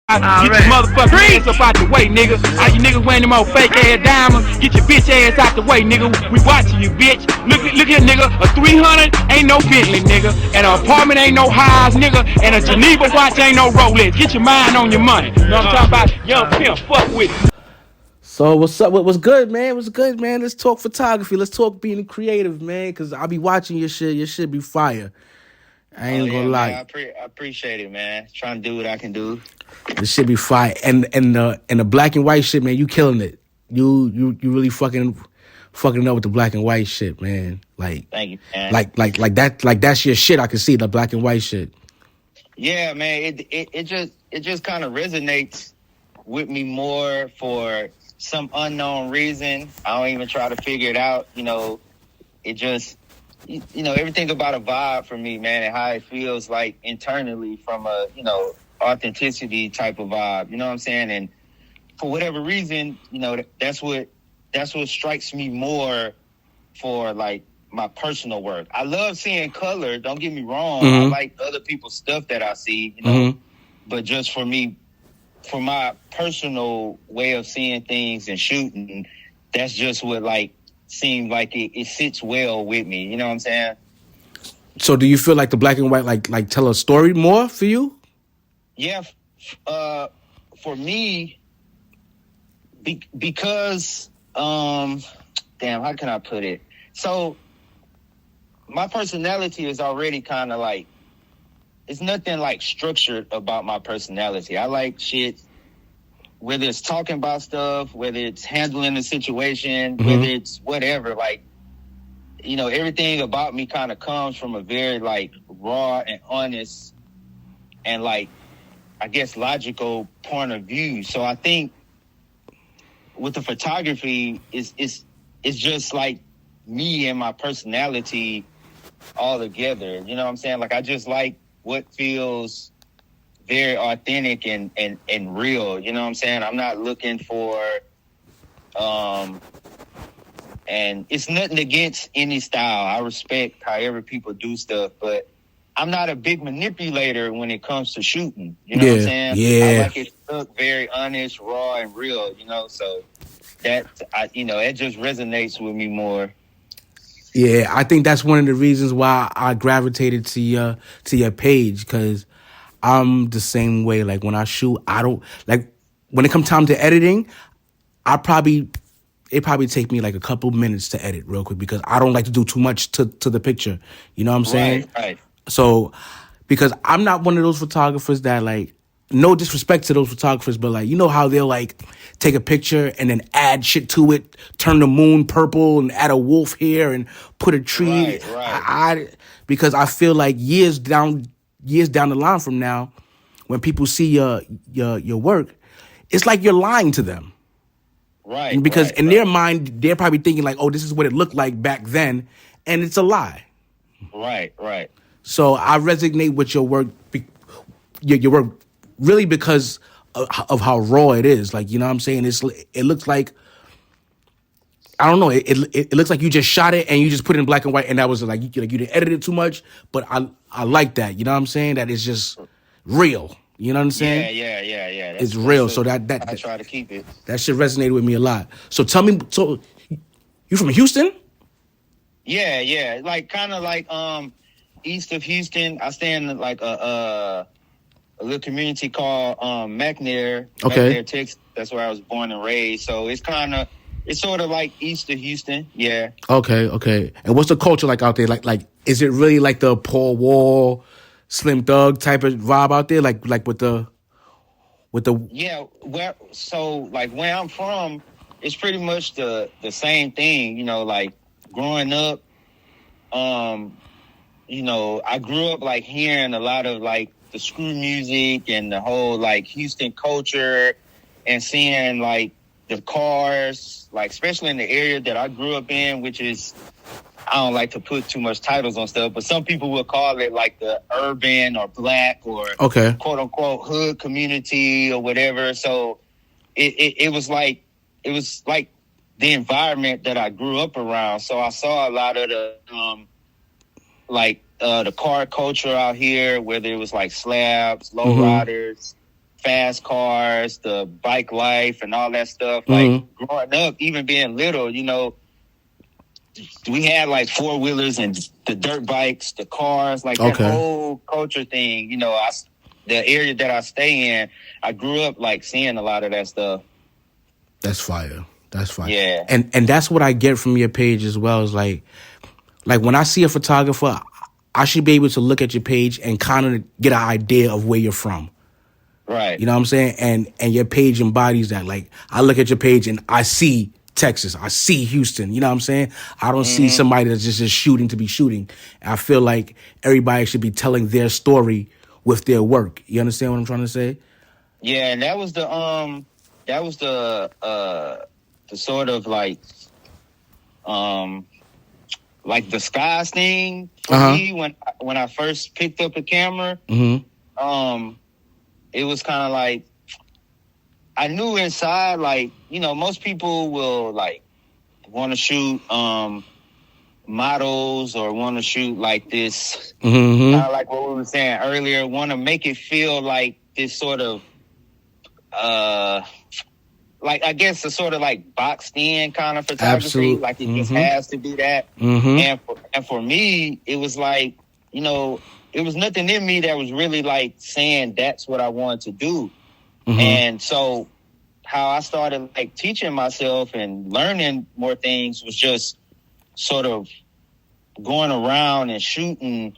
Get your motherfucking ass up out the way, nigga. All you niggas wearing them old fake ass diamonds, get your bitch ass out the way, nigga. We watching you, bitch. Look here, nigga. A 300 ain't no Bentley, nigga. And an apartment ain't no highs, nigga. And a Geneva watch ain't no Rolex. Get your mind on your money. You know what I'm talking about? Young pimp, fuck with it. So what's up? What's good, man? What's good, man? Let's talk photography. Let's talk being creative, man. Cause I'll be watching your shit. Your shit be fire. I ain't gonna lie. Man, I appreciate it, man. Trying to do what I can do. This shit be fire. And the black and white shit, man. You killing it. You really fucking up with the black and white shit, man. Like, thank you, man. Like that's your shit. I can see the black and white shit. Yeah, man. It just kind of resonates with me more for some unknown reason. I don't even try to figure it out. You know, it just, you know, everything about a vibe for me, man, and how it feels like internally from a, you know, authenticity type of vibe. You know what I'm saying? And for whatever reason, you know, that's what strikes me more for like my personal work. I love seeing color. Don't get me wrong. Mm-hmm. I like other people's stuff that I see, you know, mm-hmm. But just for me, for my personal way of seeing things and shooting, that's just what like seems like it sits well with me. You know what I'm saying? So do you feel like the black and white like tell a story more for you? Yeah. For me, because damn, how can I put it? So my personality is already kind of like, it's nothing like structured about my personality. I like shit, whether it's talking about stuff, whether it's handling a situation, mm-hmm. whether it's whatever, like, you know, everything about me kind of comes from a very like raw and honest and like, I guess, logical point of view. So I think with the photography, it's just like me and my personality all together. You know what I'm saying? Like, I just like what feels very authentic and real. You know what I'm saying? I'm not looking for, and it's nothing against any style. I respect however people do stuff, but I'm not a big manipulator when it comes to shooting. You know what I'm saying? Yeah. I like it to look very honest, raw, and real, you know? So that, it just resonates with me more. Yeah, I think that's one of the reasons why I gravitated to your page, because I'm the same way. Like, when I shoot, I don't, like, when it comes time to editing, it probably take me like a couple minutes to edit real quick, because I don't like to do too much to the picture. You know what I'm saying? Right. So, because I'm not one of those photographers that, like, no disrespect to those photographers, but like, you know how they'll like take a picture and then add shit to it, turn the moon purple and add a wolf here and put a tree. Right. Because I feel like years down the line from now, when people see your work, it's like you're lying to them. Right. Because in their mind, they're probably thinking like, oh, this is what it looked like back then, and it's a lie. Right. So I resonate with your work, your work really because of how raw it is. Like, you know what I'm saying? It looks like, I don't know, it looks like you just shot it and you just put it in black and white, and that was like you didn't edit it too much. But I like that. You know what I'm saying? That it's just real. You know what I'm saying? Yeah. It's real. So that I try to keep it. That shit resonated with me a lot. So tell me, so you from Houston? Yeah. Like, kind of like east of Houston. I stay in like a little community called McNair, Texas. That's where I was born and raised. So it's sort of like east of Houston. Yeah. Okay. And what's the culture like out there? Like is it really like the Paul Wall, Slim Thug type of vibe out there? Like with the Yeah. So like where I'm from, it's pretty much the same thing. You know, like growing up, you know, I grew up like hearing a lot of like the screw music and the whole like Houston culture, and seeing like the cars, like especially in the area that I grew up in, which is, I don't like to put too much titles on stuff, but some people will call it like the urban or black or quote unquote hood community or whatever. So it was like the environment that I grew up around. So I saw a lot of the the car culture out here, whether it was like slabs, lowriders, fast cars, the bike life, and all that stuff. Like growing up, even being little, you know, we had like 4-wheelers and the dirt bikes, the cars, like that whole culture thing. You know, the area that I stay in, I grew up like seeing a lot of that stuff. That's fire. That's fire. Yeah. And that's what I get from your page as well. Is like when I see a photographer, I should be able to look at your page and kind of get an idea of where you're from. Right. You know what I'm saying? And your page embodies that. Like, I look at your page and I see Texas. I see Houston. You know what I'm saying? I don't see somebody that's just shooting to be shooting. I feel like everybody should be telling their story with their work. You understand what I'm trying to say? Yeah, and that was the sort of like the skies thing for me when I first picked up a camera. It was kind of like, I knew inside, like, you know, most people will like want to shoot models or want to shoot like this, kind of like what we were saying earlier, want to make it feel like this sort of like, I guess, a sort of like boxed in kind of photography. Absolutely. Like it just has to be that. And for me, it was like, you know, it was nothing in me that was really like saying that's what I wanted to do. And so how I started like teaching myself and learning more things was just sort of going around and shooting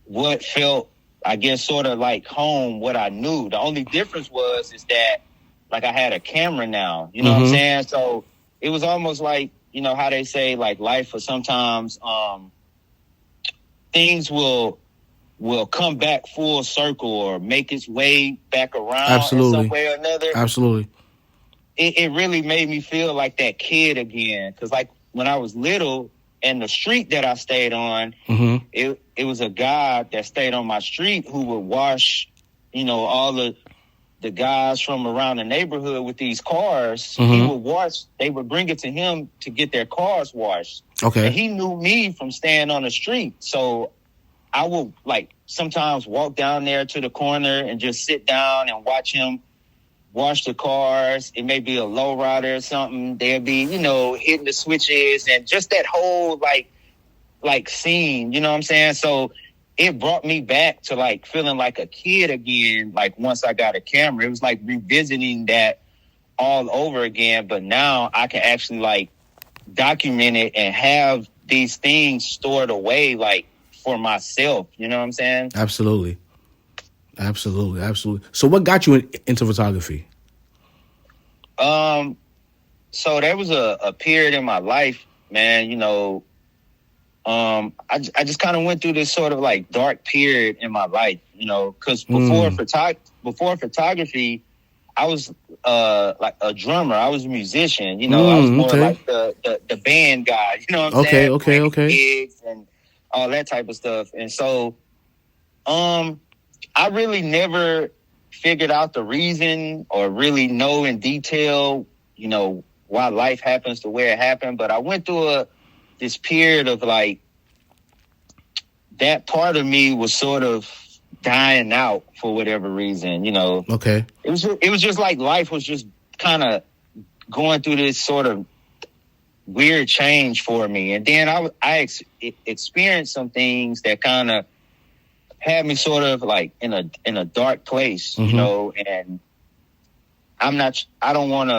what felt, I guess, sort of like home, what I knew. The only difference is that like I had a camera now, you know what I'm saying? So it was almost like, you know, how they say like life, or sometimes things will come back full circle or make its way back around in some way or another. Absolutely. It really made me feel like that kid again. Because like when I was little, and the street that I stayed on, it was a guy that stayed on my street who would wash, you know, all the guys from around the neighborhood with these cars. He would wash, they would bring it to him to get their cars washed. Okay. And he knew me from staying on the street. So I would like sometimes walk down there to the corner and just sit down and watch him wash the cars. It may be a lowrider or something. They'll be, you know, hitting the switches and just that whole like scene, you know what I'm saying? So it brought me back to like feeling like a kid again. Like once I got a camera, it was like revisiting that all over again. But now I can actually like document it and have these things stored away like for myself. You know what I'm saying? Absolutely. So what got you into photography? So there was a period in my life, man, you know, I just kind of went through this sort of like dark period in my life, you know, because before photography, I was like a drummer. I was a musician, you know. I was more like the band guy, you know what I'm saying? Okay. Gigs and all that type of stuff. And so I really never figured out the reason or really know in detail, you know, why life happens the way it happened. But I went through this period of like, that part of me was sort of dying out for whatever reason, you know. Okay. It was just like life was just kind of going through this sort of weird change for me. And then I experienced some things that kind of had me sort of like in a dark place, you know, and I don't want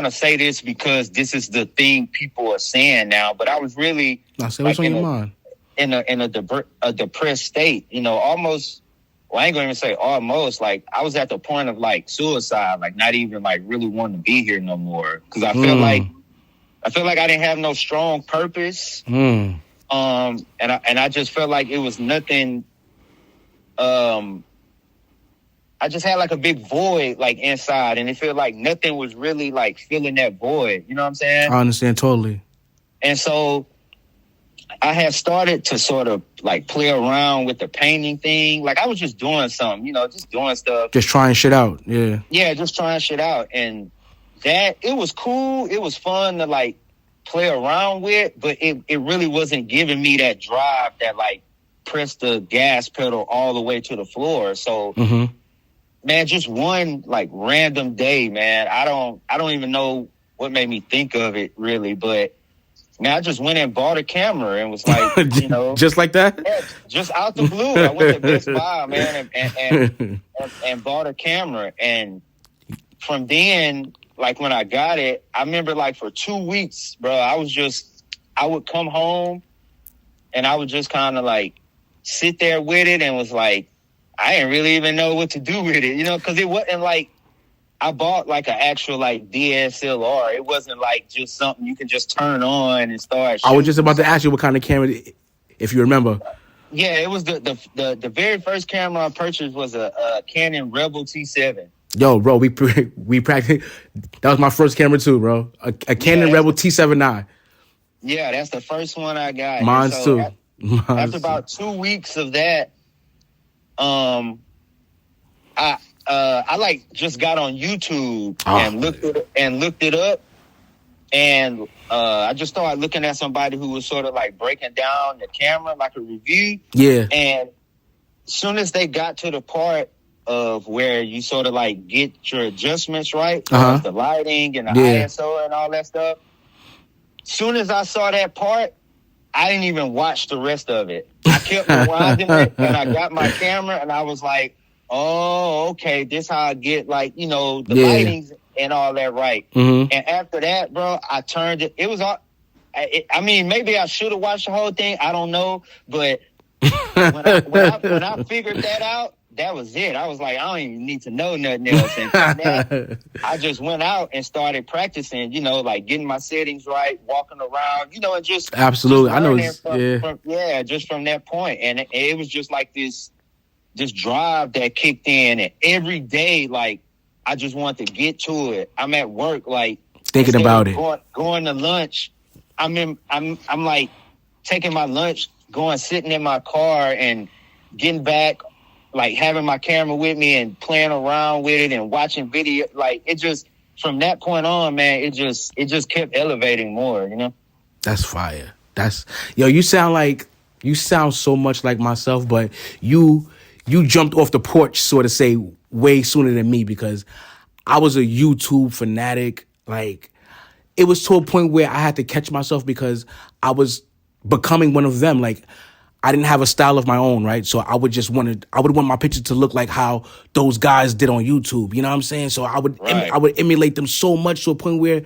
to say this because this is the thing people are saying now, but I was really say what's on your mind. In a depressed state, you know, almost, well, I ain't gonna even say almost, like I was at the point of like suicide, like not even like really wanting to be here no more. Cause I feel like I didn't have no strong purpose. And I just felt like it was nothing. I just had like a big void like inside, and it felt like nothing was really like filling that void. You know what I'm saying? I understand totally. And so I had started to sort of like play around with the painting thing. Like I was just doing something, you know, just doing stuff. Just trying shit out. Yeah. Yeah, just trying shit out. And that, it was cool. It was fun to like play around with, but it really wasn't giving me that drive that like press the gas pedal all the way to the floor. So, man, just one like random day, man. I don't even know what made me think of it really, but man, I just went and bought a camera and was like, you know, just like that, yeah, just out the blue. I went to Best Buy, man, and bought a camera. And from then, like when I got it, I remember like for 2 weeks, bro, I would come home and I would just kind of like sit there with it and was like, I didn't really even know what to do with it, you know, because it wasn't like, I bought like an actual like DSLR. It wasn't like just something you can just turn on and start shooting. I was just about to ask you what kind of camera, if you remember. Yeah, it was the very first camera I purchased was a Canon Rebel T7. Yo, bro, we practiced. That was my first camera too, bro. A Canon Rebel T7i. Yeah, that's the first one I got. Mine too. After about 2 weeks of that, I like just got on YouTube and looked it up, and I just started looking at somebody who was sort of like breaking down the camera, like a review. Yeah. And as soon as they got to the part of where you sort of like get your adjustments right, the lighting and the ISO and all that stuff, soon as I saw that part, I didn't even watch the rest of it. I kept rewinding it, and I got my camera, and I was like, oh, okay, this how I get, like, you know, the lightings and all that right. And after that, bro, I turned it. It was all, I mean, maybe I should have watched the whole thing. I don't know. But when I figured that out, that was it. I was like, I don't even need to know nothing else. And from that, I just went out and started practicing, you know, like getting my settings right, walking around, you know, and just. Absolutely. Just I know. Just from that point. And it was just like this drive that kicked in, and every day, like, I just wanted to get to it. I'm at work, like thinking about it, going to lunch. I'm like taking my lunch, sitting in my car and getting back, like having my camera with me and playing around with it and watching video. Like, it just, from that point on, man, it just kept elevating more, you know? That's fire. You sound so much like myself, but you jumped off the porch, sort of say, way sooner than me, because I was a YouTube fanatic. Like, it was to a point where I had to catch myself because I was becoming one of them. Like, I didn't have a style of my own, right? So I would want my pictures to look like how those guys did on YouTube. You know what I'm saying? So I would emulate them so much to a point where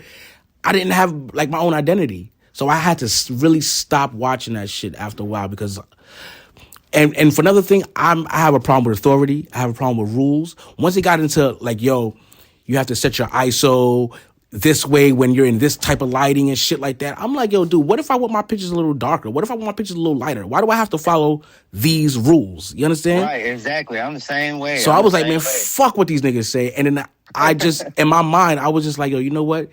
I didn't have like my own identity. So I had to really stop watching that shit after a while because. And for another thing, I have a problem with authority. I have a problem with rules. Once it got into like, yo, you have to set your ISO this way when you're in this type of lighting and shit like that. I'm like, yo, dude, what if I want my pictures a little darker? What if I want my pictures a little lighter? Why do I have to follow these rules? You understand? Right, exactly. I'm the same way. So I was like, man, fuck what these niggas say. And then I just, in my mind, I was just like, yo, you know what?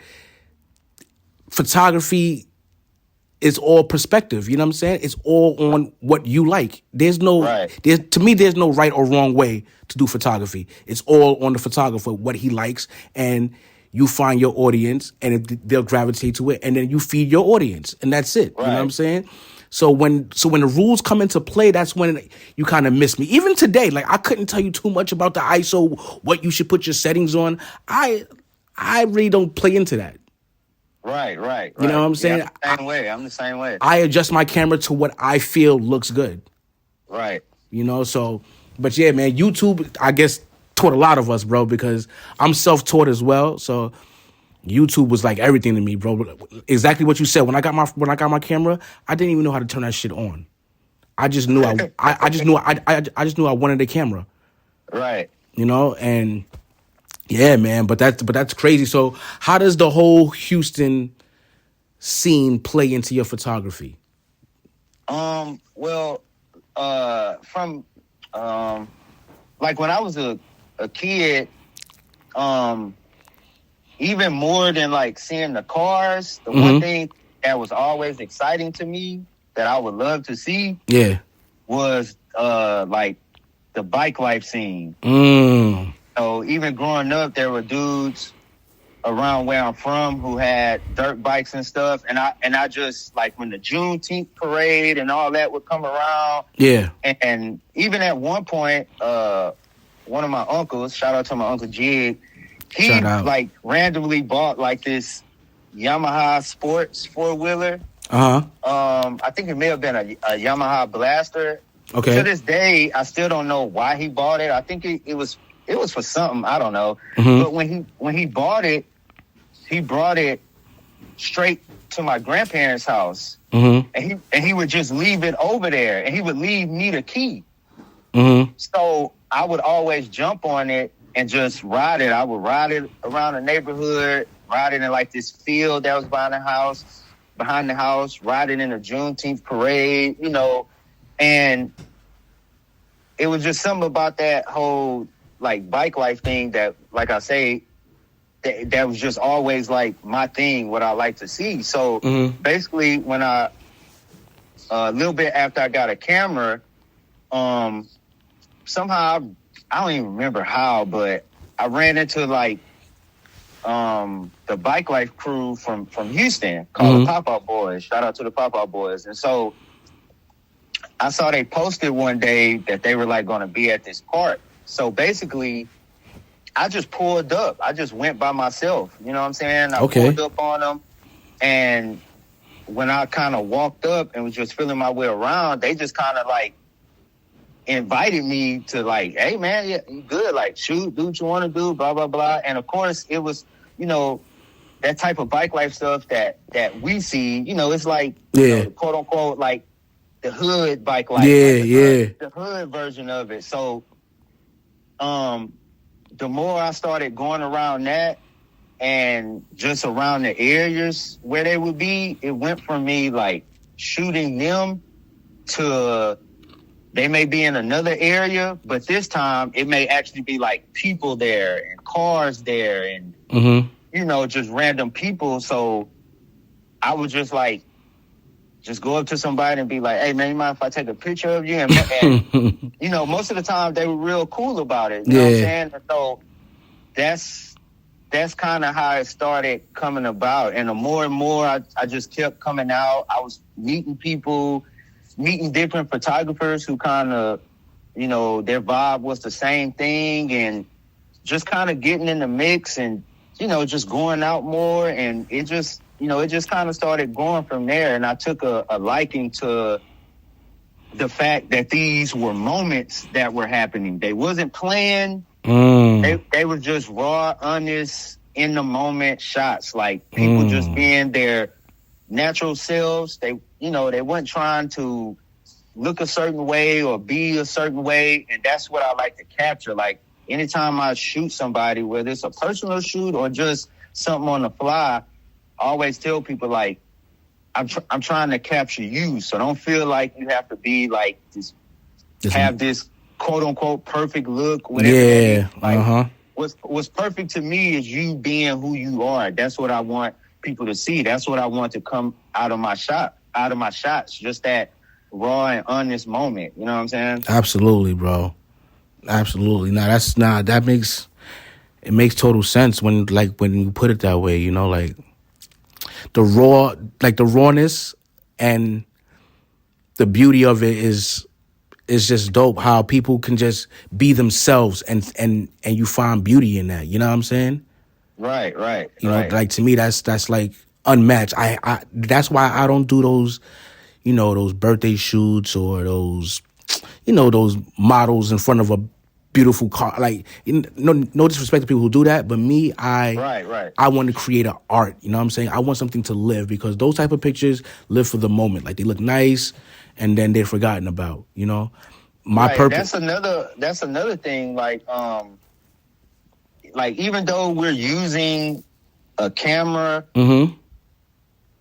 Photography is all perspective. You know what I'm saying? It's all on what you like. There's no, to me, there's no right or wrong way to do photography. It's all on the photographer, what he likes, and you find your audience, and they'll gravitate to it, and then you feed your audience, and that's it. You know what I'm saying? So when the rules come into play, that's when you kind of miss me. Even today, like, I couldn't tell you too much about the ISO, what you should put your settings on. I really don't play into that. Right. You know what I'm saying? Yeah, I'm the same way. I adjust my camera to what I feel looks good. Right. You know, so, but yeah, man, YouTube, I guess, taught a lot of us, bro, because I'm self-taught as well. So YouTube was like everything to me, bro. Exactly what you said. When I got my camera, I didn't even know how to turn that shit on. I just knew I just knew I wanted a camera. Right. You know, and yeah, man, but that's crazy. So how does the whole Houston scene play into your photography? Well, from like when I was a kid, even more than like seeing the cars, the one thing that was always exciting to me that I would love to see was like the bike life scene. So even growing up, there were dudes around where I'm from who had dirt bikes and stuff, and I just like when the Juneteenth parade and all that would come around. Yeah. And even at one point, one of my uncles, shout out to my uncle Jig, he like randomly bought like this Yamaha Sports 4-wheeler. I think it may have been a Yamaha Blaster. Okay. To this day, I still don't know why he bought it. I think it was for something, I don't know. But when he bought it, he brought it straight to my grandparents' house, and he would just leave it over there, and he would leave me the key. So I would always jump on it and just ride it. I would ride it around the neighborhood, ride it in like this field that was behind the house, ride it in the Juneteenth parade, you know, and it was just something about that whole like bike life thing that, like I say, that was just always like my thing, what I like to see. So basically when a little bit after I got a camera, somehow, I don't even remember how, but I ran into like the bike life crew from Houston called the Pop-Out Boys. Shout out to the Pop-Out Boys. And so I saw they posted one day that they were like going to be at this park. So basically, I just pulled up. I just went by myself. You know what I'm saying? I pulled up on them. And when I kind of walked up and was just feeling my way around, they just kind of like invited me to like, hey man, yeah, you good? Like, shoot, do what you want to do, blah, blah, blah. And of course, it was, you know, that type of bike life stuff that we see, you know, it's like, you know, quote unquote, like the hood bike life. The hood version of it. So, the more I started going around that and just around the areas where they would be, it went from me like shooting them to they may be in another area, but this time it may actually be like people there and cars there and, you know, just random people. So I would just like, just go up to somebody and be like, hey man, you mind if I take a picture of you? And you know, most of the time they were real cool about it. You know what I'm saying? So that's kind of how it started coming about. And the more and more I just kept coming out, I was meeting people, meeting different photographers who kind of, you know, their vibe was the same thing, and just kind of getting in the mix and, you know, just going out more. And it just, you know, it just kind of started going from there. And I took a liking to the fact that these were moments that were happening. They wasn't planned. They were just raw, honest, in the moment shots. Like people just being their natural selves. They, you know, they weren't trying to look a certain way or be a certain way. And that's what I like to capture. Like anytime I shoot somebody, whether it's a personal shoot or just something on the fly, I always tell people like, I'm trying to capture you. So don't feel like you have to be like this, have this quote unquote perfect look. Whatever like, what's perfect to me is you being who you are. That's what I want people to see. That's what I want to come out of my shots. Just that raw and honest moment. You know what I'm saying? Absolutely, bro. Absolutely. That makes total sense when you put it that way, you know, like the rawness and the beauty of it is just dope. How people can just be themselves and you find beauty in that. You know what I'm saying? Right. You know, like to me, that's like unmatched. I that's why I don't do those, you know, those birthday shoots or those, you know, those models in front of a beautiful car. Like, no disrespect to people who do that, but me, I want to create an art. You know what I'm saying? I want something to live, because those type of pictures live for the moment. Like, they look nice, and then they're forgotten about. You know, my purpose. That's another thing. Like even though we're using a camera,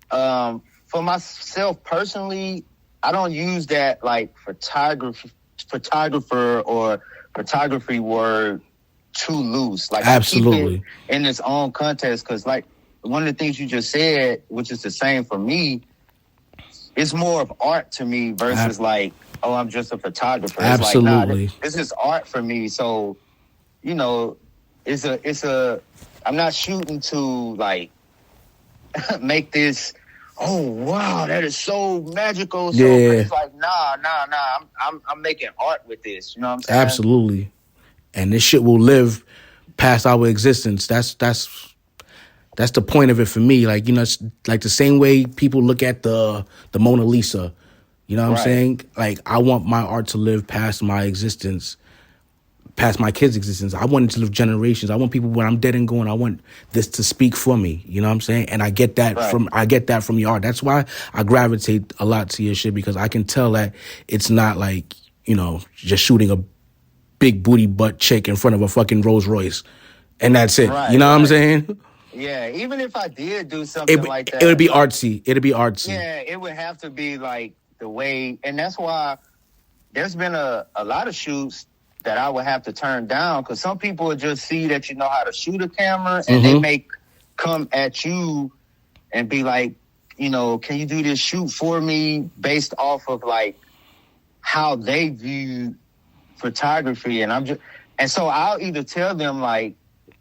for myself personally, I don't use that like photographer or photography word too loose. Like, absolutely, I keep it in its own context, because like one of the things you just said, which is the same for me, it's more of art to me versus like, oh, I'm just a photographer. Absolutely. It's like, nah, this is art for me. So, you know, I'm not shooting to like make this. Oh wow, that is so magical. So it's like nah. I'm making art with this. You know what I'm saying? Absolutely. And this shit will live past our existence. That's the point of it for me. Like, you know, it's like the same way people look at the Mona Lisa. You know what I'm saying? Like, I want my art to live past my existence, past my kids' existence. I want it to live generations. I want people, when I'm dead and gone, I want this to speak for me. You know what I'm saying? And I get that from your art. That's why I gravitate a lot to your shit, because I can tell that it's not like, you know, just shooting a big booty butt chick in front of a fucking Rolls Royce and that's it. You know what I'm saying? Yeah, even if I did do something like that, it would be artsy. It'd be artsy. Yeah, it would have to be like the way, and that's why there's been a lot of shoots that I would have to turn down, because some people would just see that you know how to shoot a camera, and they may come at you and be like, you know, can you do this shoot for me based off of like how they view photography, and so I'll either tell them like,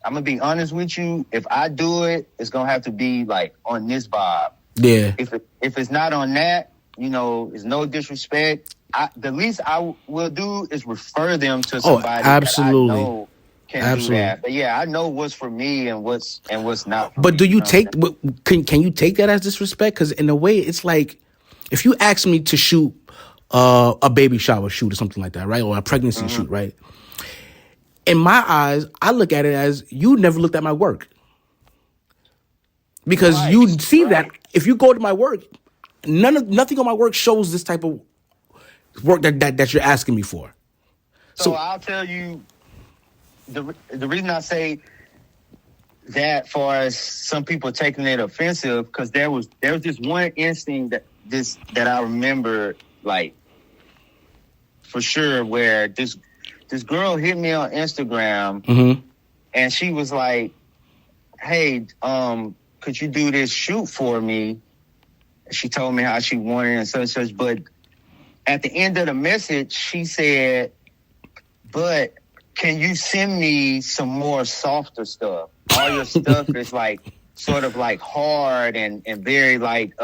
I'm gonna be honest with you, if I do it, it's gonna have to be like on this vibe. Yeah. If it's not on that, you know, it's no disrespect. The least I will do is refer them to somebody that I know can do that. But yeah, I know what's for me and what's not for me. But do you take, can you take that as disrespect? Because in a way, it's like, if you ask me to shoot a baby shower shoot or something like that, right? Or a pregnancy shoot, right? In my eyes, I look at it as, you never looked at my work. Because you see that if you go to my work, nothing on my work shows this type of work that you're asking me for. So I'll tell you, the reason I say that, far as some people taking it offensive, because there was this one instinct that I remember, like, for sure, where this girl hit me on Instagram, and she was like, hey, could you do this shoot for me? She told me how she wanted it and such and such, but at the end of the message, she said, but can you send me some more softer stuff? All your stuff is like sort of like hard and very like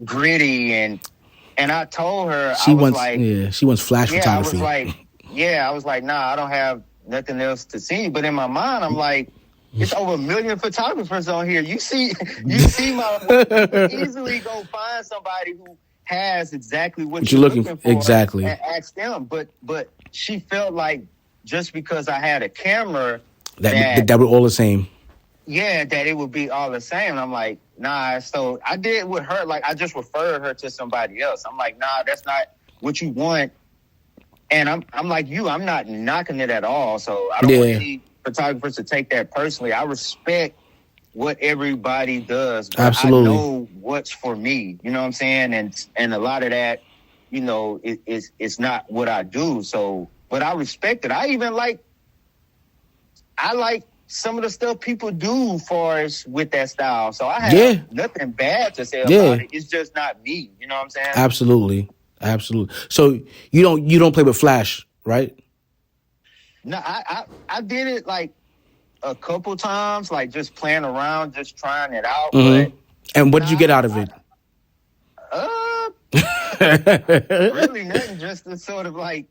gritty, and I told her she wants flash photography. I was like, nah, I don't have nothing else to see. But in my mind, I'm like, it's over 1 million photographers on here. You see my work. You can easily go find somebody who has exactly what you're looking for. Exactly. And ask them. But she felt like just because I had a camera that we're all the same. Yeah, that it would be all the same. And I'm like, nah. So I did with her, like, I just referred her to somebody else. I'm like, nah, that's not what you want. And I'm like you, I'm not knocking it at all. So I don't want any photographers to take that personally. I respect what everybody does. But absolutely. I know what's for me. You know what I'm saying? And a lot of that, you know, it's not what I do. So, but I respect it. I like some of the stuff people do for us with that style. So I have nothing bad to say about it. It's just not me. You know what I'm saying? Absolutely. So you don't play with flash, right? No, I did it like a couple times, like just playing around, just trying it out. But and what did you get out of it? Really nothing. Just a sort of like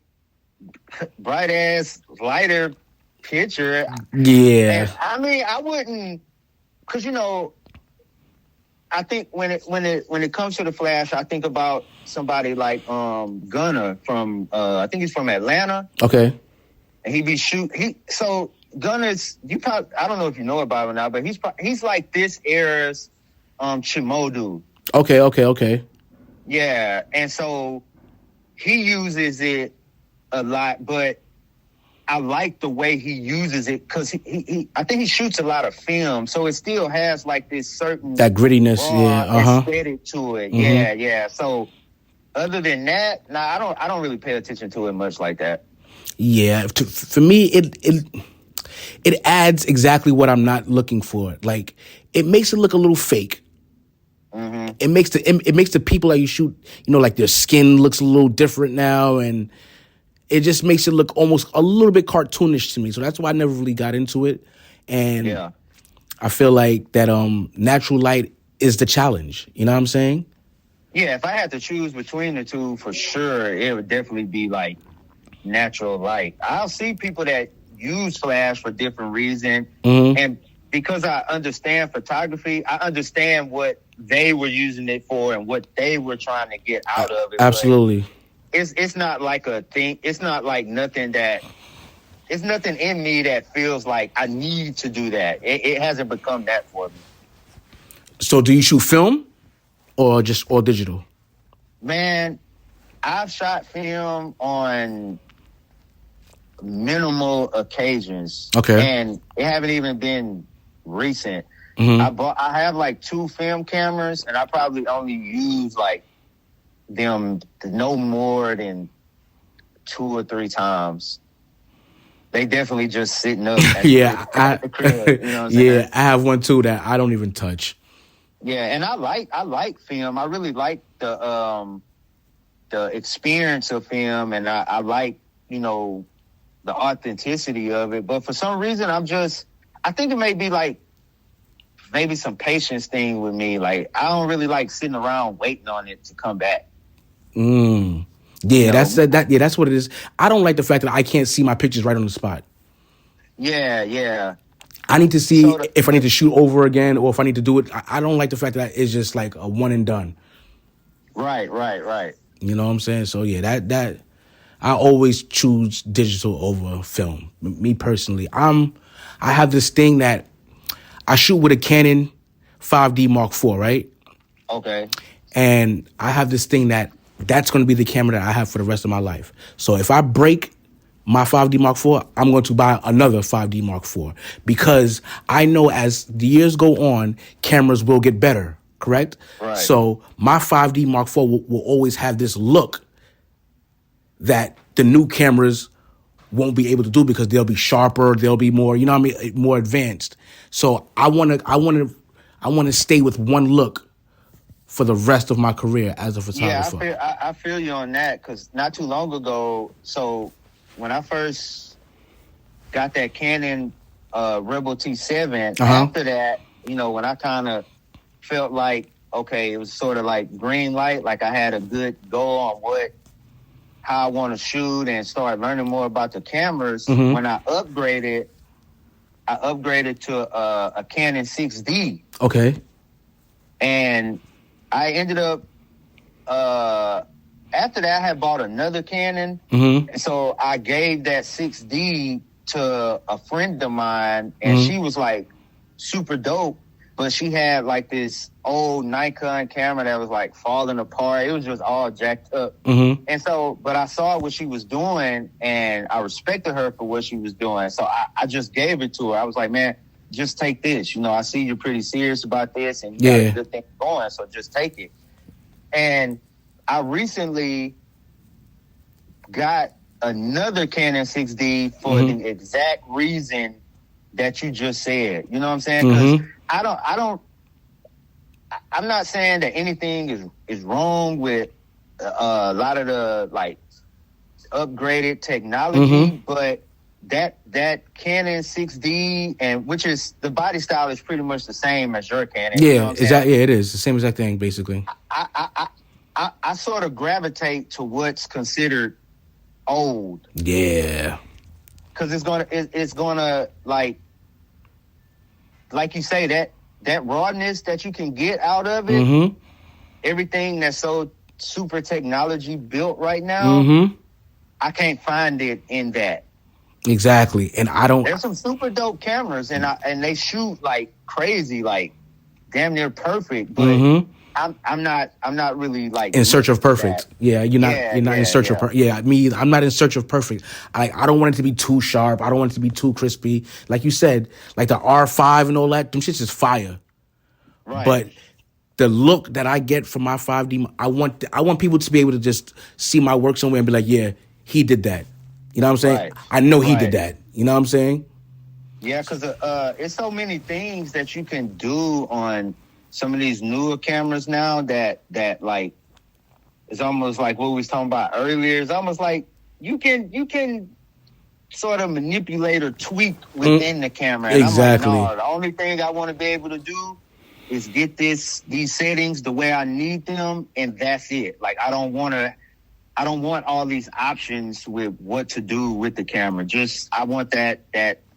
bright ass lighter picture. Yeah. And, I mean, I wouldn't, because you know, I think when it comes to the flash, I think about somebody like Gunna from I think he's from Atlanta. Okay. And so Gunna's, I don't know if you know about him now, but he's like this era's Chimodu. Okay. Yeah, and so he uses it a lot, but I like the way he uses it because I think he shoots a lot of film, so it still has like this certain that grittiness, aesthetic to it. Yeah. So other than that, I don't really pay attention to it much like that. Yeah, for me, it adds exactly what I'm not looking for. Like, it makes it look a little fake. It makes the people that you shoot, you know, like their skin looks a little different now, and it just makes it look almost a little bit cartoonish to me. So that's why I never really got into it. And Yeah. I feel like that natural light is the challenge. You know what I'm saying? Yeah, if I had to choose between the two, for sure, it would definitely be like natural light. I'll see people that use flash for different reasons, and because I understand photography, I understand what they were using it for and what they were trying to get out of it. Absolutely. But it's not like a thing. It's not like nothing that. It's nothing in me that feels like I need to do that. It hasn't become that for me. So do you shoot film or just all digital? Man, I've shot film on minimal occasions. Okay. And it haven't even been recent. Mm-hmm. I have like 2 film cameras, and I probably only use like them no more than 2 or 3 times. They definitely just sitting up at the crib, you know what I'm saying? Yeah, I have one too that I don't even touch. Yeah, and I like film. I really like the experience of film, and I like, you know, the authenticity of it. But for some reason, I think it may be like maybe some patience thing with me. Like, I don't really like sitting around waiting on it to come back. Yeah, that's what it is. I don't like the fact that I can't see my pictures right on the spot. Yeah. I need to see if I need to shoot over again or if I need to do it. I don't like the fact that it's just like a one and done. Right. You know what I'm saying? So yeah, that I always choose digital over film. Me personally, I have this thing that I shoot with a Canon 5D Mark IV, right? Okay. And I have this thing that's going to be the camera that I have for the rest of my life. So if I break my 5D Mark IV, I'm going to buy another 5D Mark IV because I know as the years go on, cameras will get better, correct? Right. So my 5D Mark IV will always have this look that the new cameras won't be able to do because they'll be sharper, they'll be more, you know what I mean, more advanced. So I want to stay with one look for the rest of my career as a photographer. Yeah, I feel you on that because not too long ago, so when I first got that Canon Rebel T7, after that, you know, when I kind of felt like, okay, it was sort of like green light, like I had a good goal on how I want to shoot and start learning more about the cameras. When I upgraded to a Canon 6D. Okay. And I ended up, after that, I had bought another Canon. And so I gave that 6D to a friend of mine, and she was like super dope, but she had like this old Nikon camera that was like falling apart. It was just all jacked up. And so, but I saw what she was doing, and I respected her for what she was doing. So I just gave it to her. I was like, man, just take this. You know, I see you're pretty serious about this, and you got a good thing going, so just take it. And I recently got another Canon 6D for the exact reason that you just said. You know what I'm saying? Because I'm not saying that anything is wrong with a lot of the like upgraded technology, but that Canon 6D, and which is the body style is pretty much the same as your Canon. Yeah, you know exactly. Yeah, it is the same exact thing, basically. I sort of gravitate to what's considered old. Yeah, because it's gonna like you say, that rawness that you can get out of it. Everything that's so super technology built right now, I can't find it in that. Exactly, and I don't. There's some super dope cameras, and they shoot like crazy, like damn near perfect. But I'm not really like in search of perfect. That. Yeah, you're not in search of perfect. Yeah, me, I'm not in search of perfect. I don't want it to be too sharp. I don't want it to be too crispy. Like you said, like the R5 and all that, them shits is fire. Right. But the look that I get from my 5D, I want people to be able to just see my work somewhere and be like, yeah, he did that. You know what I'm saying? Right. I know he did that. You know what I'm saying? Yeah, because it's so many things that you can do on some of these newer cameras now that like it's almost like what we was talking about earlier. It's almost like you can sort of manipulate or tweak within the camera. And Exactly. I'm like, no, the only thing I want to be able to do is get these settings the way I need them, and that's it. Like, I don't want all these options with what to do with the camera. Just, I want that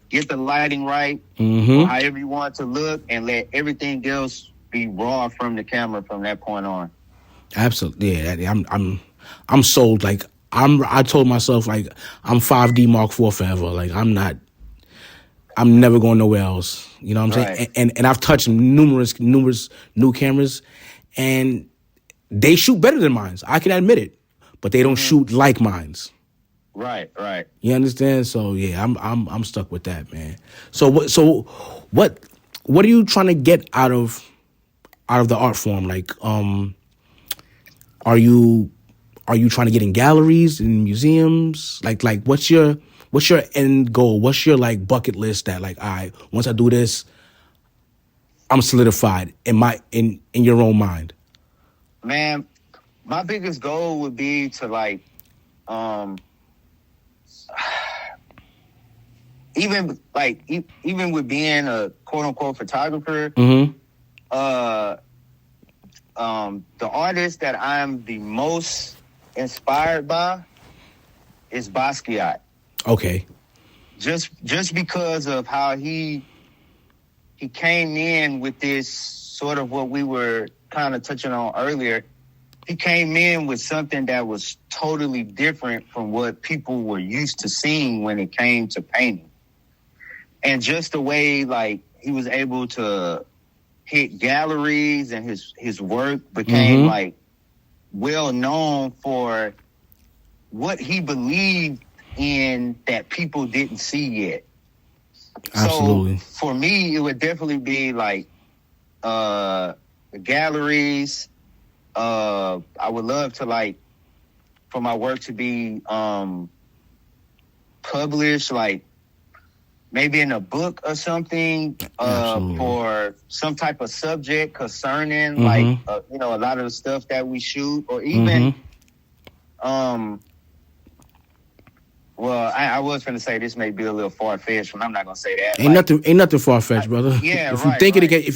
get the lighting right, or however you want it to look, and let everything else be raw from the camera from that point on. Absolutely. Yeah, I'm sold. Like, I told myself, like, I'm 5D Mark IV forever. Like, I'm never going nowhere else. You know what I'm saying? And I've touched numerous new cameras, and they shoot better than mine. I can admit it, but they don't shoot like mine's. Right. You understand? So yeah, I'm stuck with that, man. So what are you trying to get out of the art form? Like, are you trying to get in galleries, in museums? Like what's your end goal? What's your, like, bucket list that, like, all right, once I do this, I'm solidified in your own mind? Man, my biggest goal would be to, like, even with being a quote unquote photographer, the artist that I'm the most inspired by is Basquiat. Okay. Just because of how he came in with this sort of what we were kind of touching on earlier. He came in with something that was totally different from what people were used to seeing when it came to painting. And just the way, like, he was able to hit galleries, and his work became like well known for what he believed in that people didn't see yet. Absolutely. So for me, it would definitely be like the galleries. I would love to, like, for my work to be published, like maybe in a book or something, for some type of subject concerning like a lot of the stuff that we shoot, or even well, I was going to say this may be a little far fetched, but I'm not going to say that. Ain't nothing far fetched, brother. Yeah, if you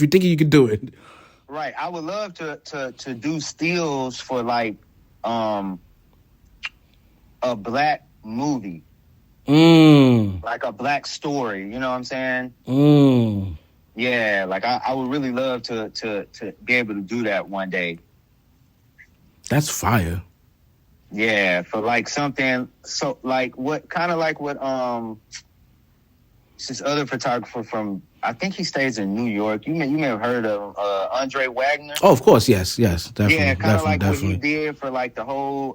think you can do it. Right. I would love to do stills for, like, a black movie. Like a black story, you know what I'm saying? Yeah, like I would really love to be able to do that one day. That's fire. Yeah, for, like, something so like what this other photographer from, I think he stays in New York. You may have heard of Andre Wagner. Oh, of course, yes, definitely. Yeah, kind of like what he did for, like, the whole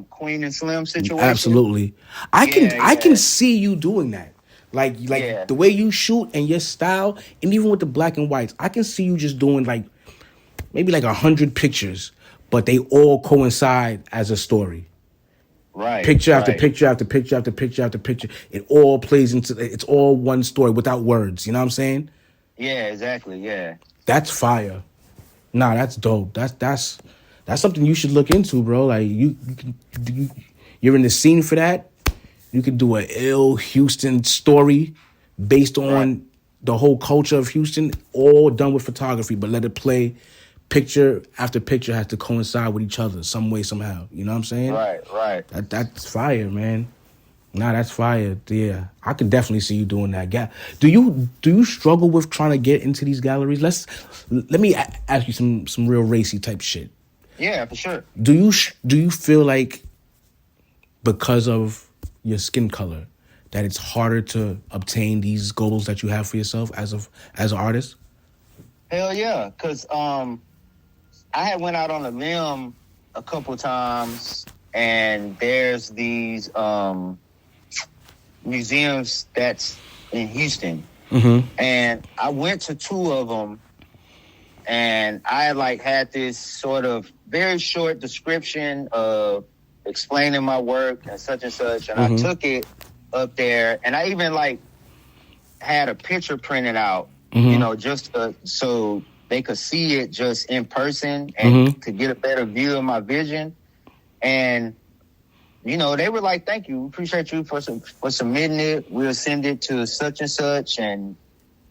Queen and Slim situation. Absolutely, I can see you doing that. Like the way you shoot and your style, and even with the black and whites, I can see you just doing, like, maybe like 100 pictures, but they all coincide as a story. Right. Picture after picture after picture after picture after picture. It all plays into, it's all one story without words. You know what I'm saying? Yeah, exactly. Yeah. That's fire. Nah, that's dope. That's something you should look into, bro. Like, you're in the scene for that. You could do an ill Houston story based on the whole culture of Houston, all done with photography, but let it play. Picture after picture has to coincide with each other some way, somehow. You know what I'm saying? Right. That's fire, man. Nah, that's fire. Yeah, I could definitely see you doing that. Do you struggle with trying to get into these galleries? Let me ask you some real racy type shit. Yeah, for sure. Do you feel like, because of your skin color, that it's harder to obtain these goals that you have for yourself as an artist? Hell yeah, because I had went out on a limb a couple times, and there's these museums that's in Houston, and I went to two of them, and I, like, had this sort of very short description of explaining my work and such, and I took it up there, and I even, like, had a picture printed out, just so they could see it just in person and to get a better view of my vision. And they were like, "Thank you, appreciate you for submitting it. We'll send it to such and such, and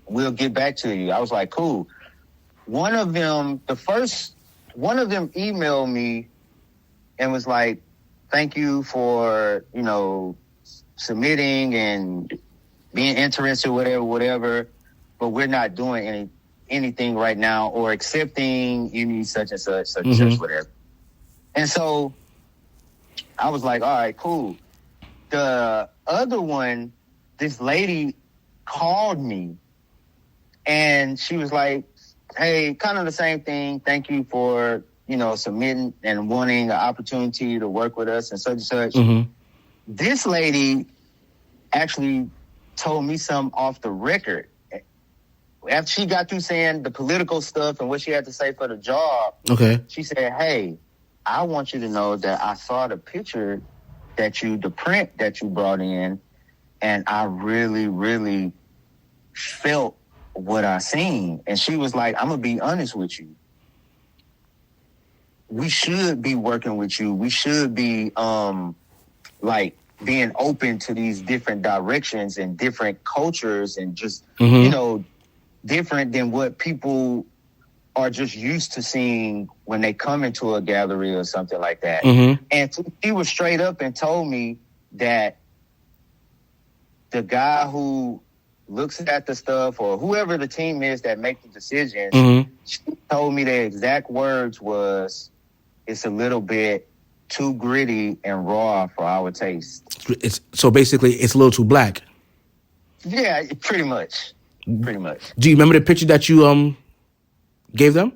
we'll get back to you." I was like, "Cool." One of them emailed me and was like, "Thank you for submitting and being interested, whatever. But we're not doing anything right now or accepting any such and such, whatever." And so I was like, all right, cool. The other one, this lady called me and she was like, "Hey, kind of the same thing. Thank you for, submitting and wanting an opportunity to work with us and such and such." Mm-hmm. This lady actually told me something off the record. After she got through saying the political stuff and what she had to say for the job, okay, she said, "Hey, I want you to know that I saw the picture the print that you brought in, and I really, really felt what I seen." And she was like, "I'm going to be honest with you. We should be working with you. We should be, being open to these different directions and different cultures and just, different than what people are just used to seeing when they come into a gallery or something like that." Mm-hmm. And she was straight up and told me that the guy who looks at the stuff or whoever the team is that make the decisions, mm-hmm. she told me the exact words was, "It's a little bit too gritty and raw for our taste." So basically, it's a little too black. Yeah, pretty much. Pretty much. Do you remember the picture that you gave them?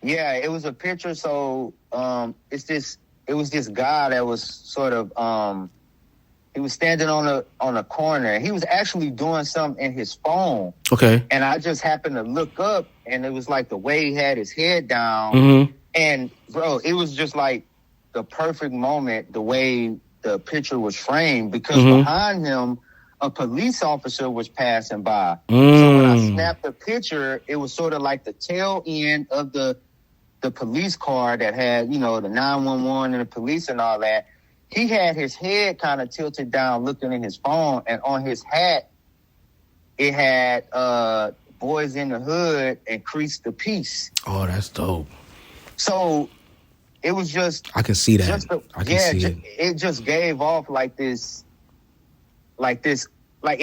Yeah, it was a picture. So it was this guy that was sort of he was standing on a corner. He was actually doing something in his phone. Okay. And I just happened to look up, and it was like the way he had his head down. Mm-hmm. And bro, it was just like the perfect moment, the way the picture was framed, because mm-hmm. behind him, a police officer was passing by. So when I snapped the picture, it was sort of like the tail end of the police car that had, the 911 and the police and all that. He had his head kind of tilted down looking in his phone, and on his hat, it had Boys in the Hood and Crease the Peace. Oh, that's dope. So it was just... I can see that. I can see it. It just gave off like it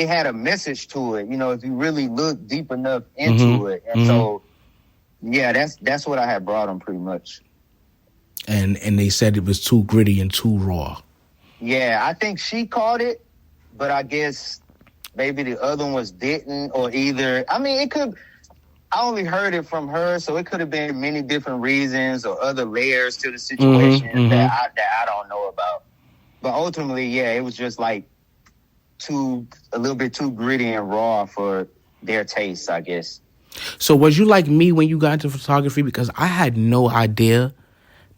had a message to it, if you really look deep enough into mm-hmm. it. And mm-hmm. so, yeah, that's what I had brought them pretty much. And they said it was too gritty and too raw. Yeah, I think she caught it, but I guess maybe the other ones didn't, or either. I mean, I only heard it from her, so it could have been many different reasons or other layers to the situation mm-hmm. that I don't know about. But ultimately, yeah, it was just like a little bit too gritty and raw for their taste, I guess. So was you like me when you got into photography? Because I had no idea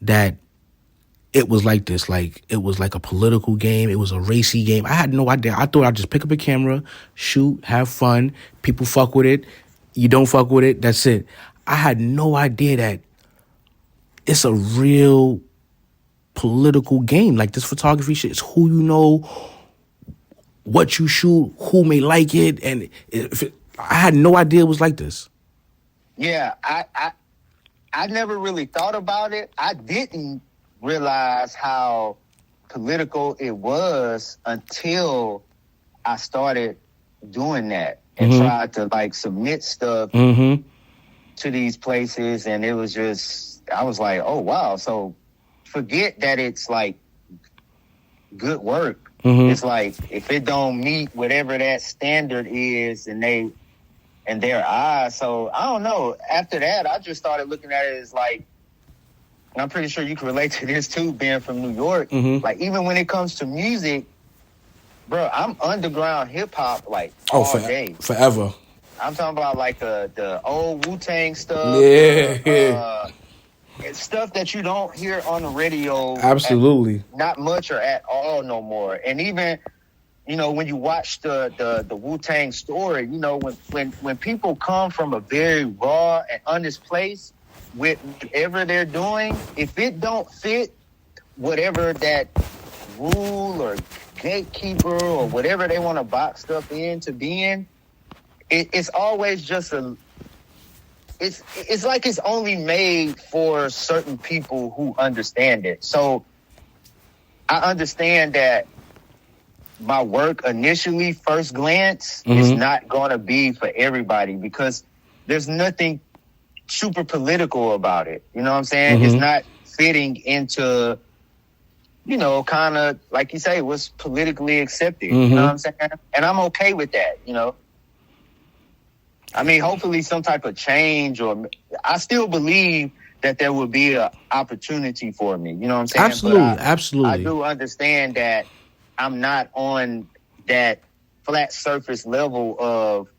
that it was like this. Like, it was like a political game. It was a racy game. I had no idea. I thought I'd just pick up a camera, shoot, have fun. People fuck with it. You don't fuck with it. That's it. I had no idea that it's a real political game. Like, this photography shit is who you know, what you shoot, who may like it. And I had no idea it was like this. Yeah, I never really thought about it. I didn't realize how political it was until I started doing that and mm-hmm. tried to submit stuff mm-hmm. to these places. And it was just, I was like, oh wow. So forget that it's like good work. Mm-hmm. It's like, if it don't meet whatever that standard is in their eyes. So I don't know. After that, I just started looking at it as like, and I'm pretty sure you can relate to this too, being from New York. Mm-hmm. Like, even when it comes to music, bro, I'm underground hip hop all day. Forever. I'm talking about the old Wu-Tang stuff. Yeah. Stuff that you don't hear on the radio. Absolutely. Not much or at all no more. And even, when you watch the Wu-Tang story, when people come from a very raw and honest place with whatever they're doing, if it don't fit whatever that rule or gatekeeper or whatever they want to box stuff into being, it's always just it's like it's only made for certain people who understand it. So I understand that my work initially, first glance, is not going to be for everybody because there's nothing super political about it. You know what I'm saying? It's not fitting into, you know, kind of, like you say, what's politically accepted. You know what I'm saying? And I'm okay with that, you know? I mean, hopefully some type of change, or I still believe that there will be an opportunity for me. You know what I'm saying? Absolutely, absolutely. I do understand that I'm not on that flat surface level of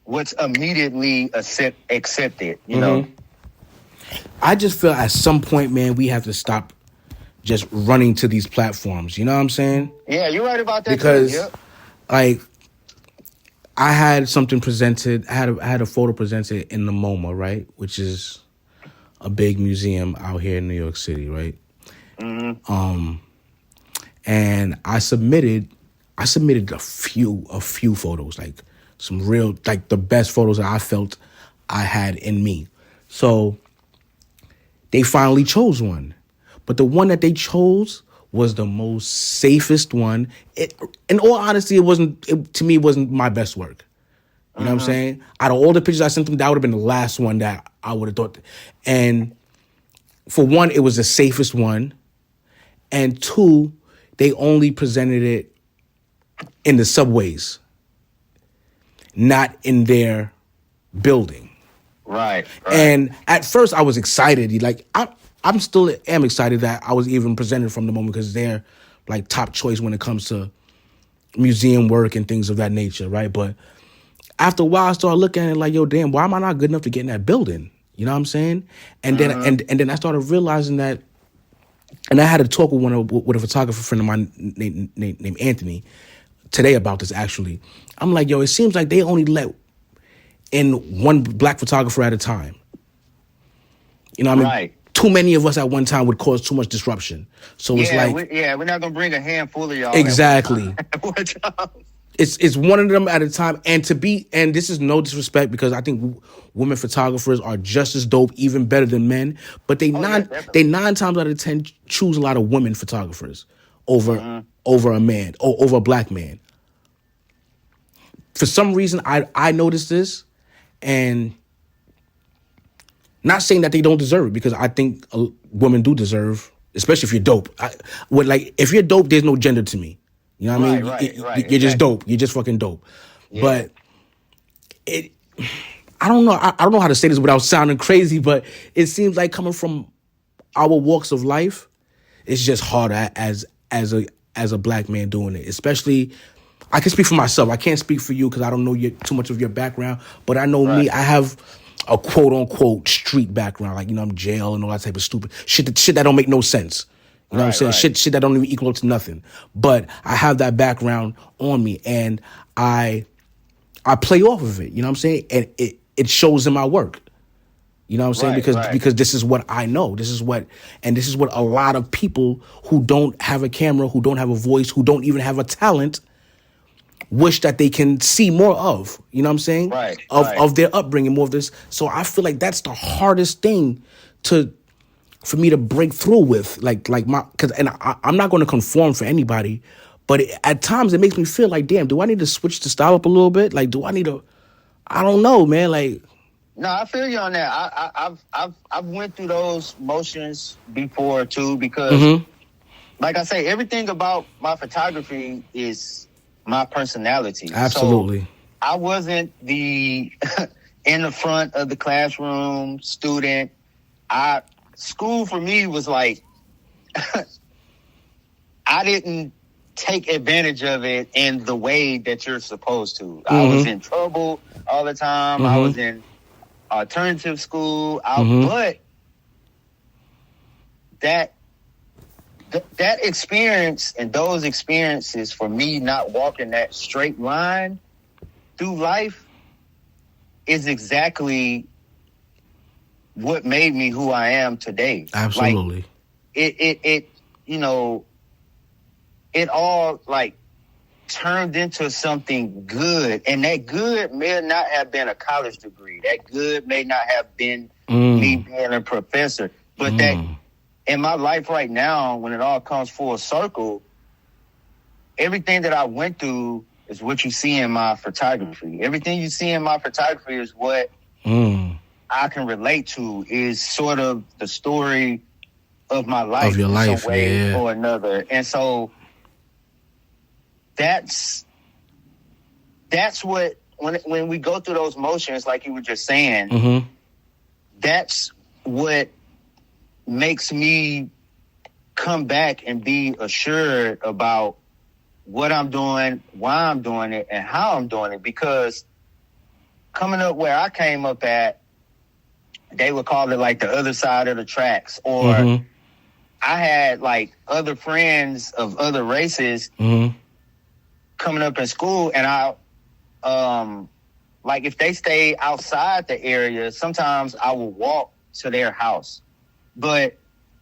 what's immediately accepted, you know? I just feel at some point, man, we have to stop just running to these platforms. You know what I'm saying? Yeah, you're right about that. Because, too. Yep. like, I had something presented. I had a photo presented in the MoMA, right, which is a big museum out here in New York City, right? And I submitted a few photos, like some real, like the best photos that I felt I had in me. So they finally chose one, but the one that they chose was the most safest one. In all honesty, to me, it wasn't my best work. You know what I'm saying? Out of all the pictures I sent them, that would have been the last one that I would have thought. And for one, it was the safest one. And two, they only presented it in the subways, not in their building. Right. And at first I was excited. Like, I'm still am excited that I was even presented from the MoMA because they're like top choice when it comes to museum work and things of that nature, right? But after a while, I started looking at it like, yo, damn, why am I not good enough to get in that building? You know what I'm saying? And then and then I started realizing that, and I had a talk with a photographer friend of mine named Anthony today about this, actually. I'm like, yo, it seems like they only let in one black photographer at a time. You know what I mean? Right. Too many of us at one time would cause too much disruption. So it's like... we're not going to bring a handful of y'all. Exactly. At one time. It's one of them at a time. And this is no disrespect because I think women photographers are just as dope, even better than men. But they 9 times out of 10 choose a lot of women photographers over a man, or over a black man. For some reason, I noticed this, and not saying that they don't deserve it, because I think women do deserve, especially if you're dope. If you're dope, there's no gender to me. You know what I mean? Right. You're just dope. You're just fucking dope. Yeah. But I don't know. I don't know how to say this without sounding crazy, but it seems like coming from our walks of life, it's just hard as a black man doing it. Especially, I can speak for myself. I can't speak for you because I don't know too much of your background. But I know me. I have a quote unquote street background, like, you know, I'm jail and all that type of stupid shit that don't make no sense. You know what I'm saying? Shit that don't even equal to nothing. But I have that background on me, and I play off of it. You know what I'm saying? And it shows in my work. You know what I'm saying? Because this is what I know. This is what a lot of people who don't have a camera, who don't have a voice, who don't even have a talent, wish that they can see more of. You know what I'm saying? Of their upbringing, more of this. So I feel like that's the hardest thing for me to break through with, I'm not going to conform for anybody, but at times it makes me feel like, damn, do I need to switch the style up a little bit? Like, do I need to? I don't know, man. Like, no, I feel you on that. I've went through those motions before too, because, like I say, everything about my photography is my personality. Absolutely. So I wasn't the in the front of the classroom student. School for me was like, I didn't take advantage of it in the way that you're supposed to. I was in trouble all the time. I was in alternative school. But that experience and those experiences for me not walking that straight line through life is exactly what made me who I am today. Absolutely. Like, it you know, it all like turned into something good. And that good may not have been a college degree. That good may not have been me being a professor. But that in my life right now, when it all comes full circle, everything that I went through is what you see in my photography. Everything you see in my photography is what I can relate to, is sort of the story of my life of your in life, some way yeah. or another. And so that's what, when we go through those motions, like you were just saying, that's what makes me come back and be assured about what I'm doing, why I'm doing it, and how I'm doing it. Because coming up where I came up at, they would call it like the other side of the tracks. Or I had like other friends of other races coming up in school, and I, like if they stay outside the area, sometimes I would walk to their house. But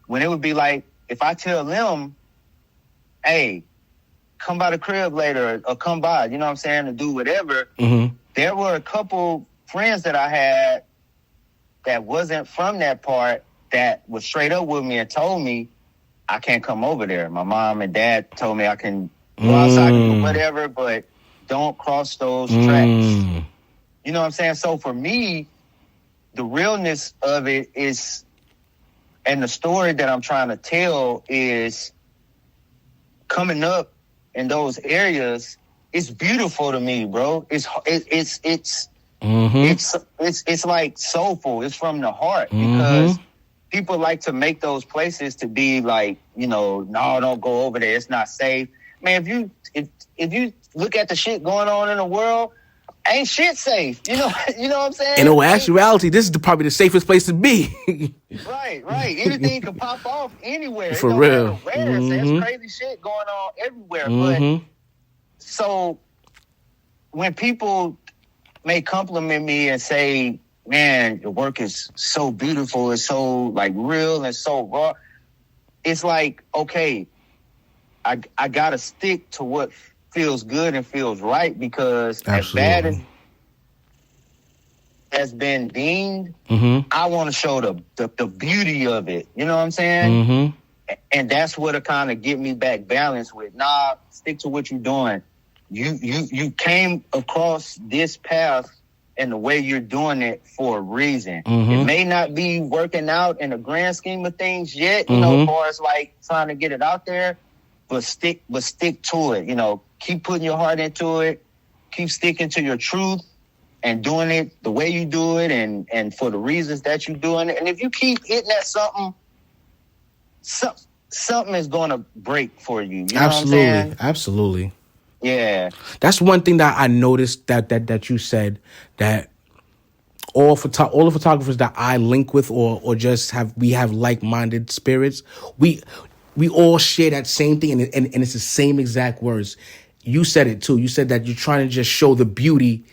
when it would be like, if I tell them, hey, come by the crib later, or come by, you know what I'm saying, to do whatever, there were a couple friends that I had that wasn't from that part that was straight up with me and told me I can't come over there. My mom and dad told me I can go outside and do whatever, but don't cross those tracks. You know what I'm saying? So for me, the realness of it is, and the story that I'm trying to tell is, coming up in those areas, it's beautiful to me, bro. It's like soulful. It's from the heart, because people like to make those places to be like, you know, no, don't go over there. It's not safe. Man, if you look at the shit going on in the world, ain't shit safe. You know what I'm saying? In all actuality, this is probably the safest place to be. Right. Anything can pop off anywhere. For it don't real. matter where. There's crazy shit going on everywhere. But so when people may compliment me and say, man, your work is so beautiful, it's so like real and so raw, it's like, okay, I gotta stick to what feels good and feels right, because as bad as has been deemed, I want to show the beauty of it. You know what I'm saying? And that's what'll kind of get me back balanced with, nah, stick to what you're doing. You came across this path and the way you're doing it for a reason. It may not be working out in the grand scheme of things yet, you know, as far as like trying to get it out there, but stick to it. You know, keep putting your heart into it, keep sticking to your truth and doing it the way you do it, and for the reasons that you're doing it. And if you keep hitting at something is going to break for you. You know what I'm saying? Absolutely. Yeah. That's one thing that I noticed that you said, that all the photographers that I link with or just have like-minded spirits, we all share that same thing, and it's the same exact words. You said it too. You said that you're trying to just show the beauty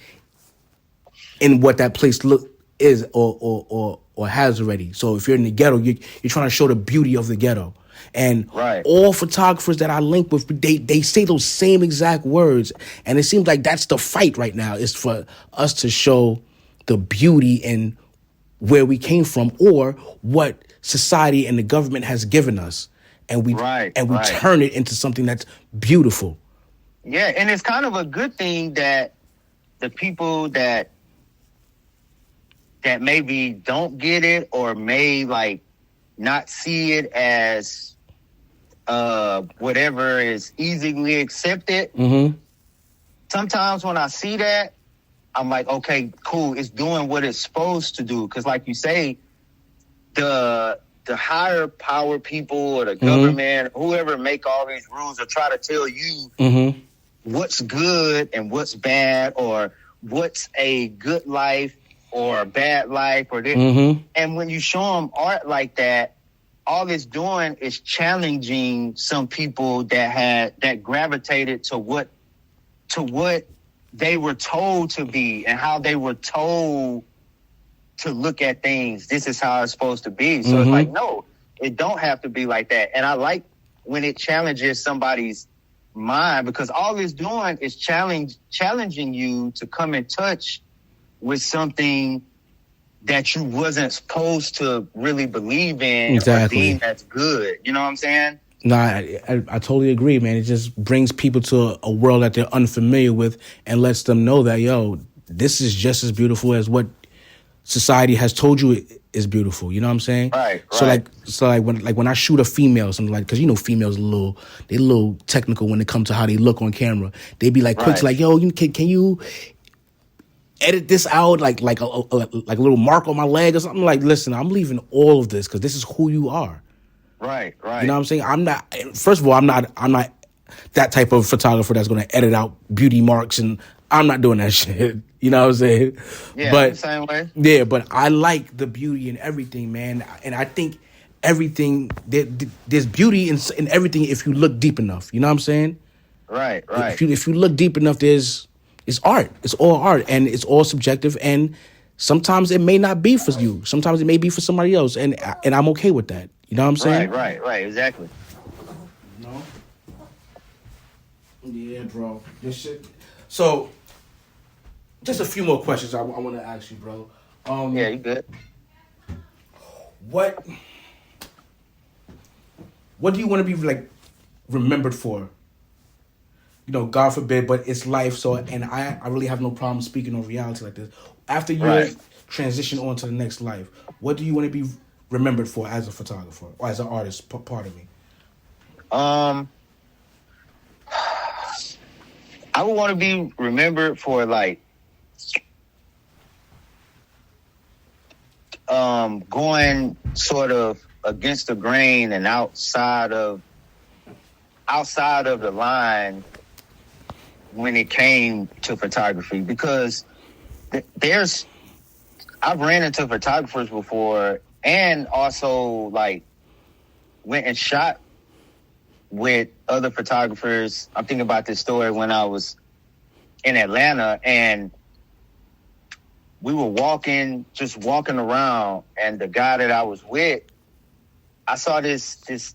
in what that place is or has already. So if you're in the ghetto, you're trying to show the beauty of the ghetto. And all photographers that I link with, they say those same exact words. And it seems like that's the fight right now, is for us to show the beauty in where we came from, or what society and the government has given us. And we turn it into something that's beautiful. Yeah, and it's kind of a good thing that the people that maybe don't get it, or may like not see it as whatever is easily accepted. Sometimes when I see that, I'm like, okay, cool, it's doing what it's supposed to do. Because like you say, the higher power people or the government, whoever make all these rules, or try to tell you what's good and what's bad, or what's a good life or a bad life, or this. And when you show them art like that, all it's doing is challenging some people that gravitated to what they were told to be, and how they were told to look at things. This is how it's supposed to be. So it's like, no, it don't have to be like that. And I like when it challenges somebody's mind, because all it's doing is challenging you to come in touch with something that you wasn't supposed to really believe in or deem that's good. You know what I'm saying? No, I totally agree, man. It just brings people to a world that they're unfamiliar with and lets them know that, yo, this is just as beautiful as what society has told you is beautiful. You know what I'm saying? Right. So when I shoot a female, something like, because you know females are a little technical when it comes to how they look on camera. They be like quick to like, yo, can you edit this out, like a little mark on my leg or something? Like, listen, I'm leaving all of this because this is who you are. Right. You know what I'm saying? I'm not. First of all, I'm not that type of photographer that's going to edit out beauty marks, and I'm not doing that shit. You know what I'm saying? Yeah, but the same way. Yeah, but I like the beauty in everything, man, and I think everything there's beauty in everything if you look deep enough. You know what I'm saying? Right. If you look deep enough, it's art. It's all art, and it's all subjective. And sometimes it may not be for you. Sometimes it may be for somebody else, and I'm okay with that. You know what I'm saying? Right. Exactly. No. Yeah, bro. This shit. So, just a few more questions I want to ask you, bro. Yeah, you good. What do you want to be like remembered for? You know, God forbid, but it's life. So, and I really have no problem speaking on reality like this. After you transition on to the next life, what do you want to be remembered for as a photographer or as an artist? Part of me. I would want to be remembered for like going sort of against the grain and outside of the line when it came to photography, because I've ran into photographers before and also like went and shot with other photographers. I'm thinking about this story when I was in Atlanta, and we were just walking around, and the guy that I was with, I saw this it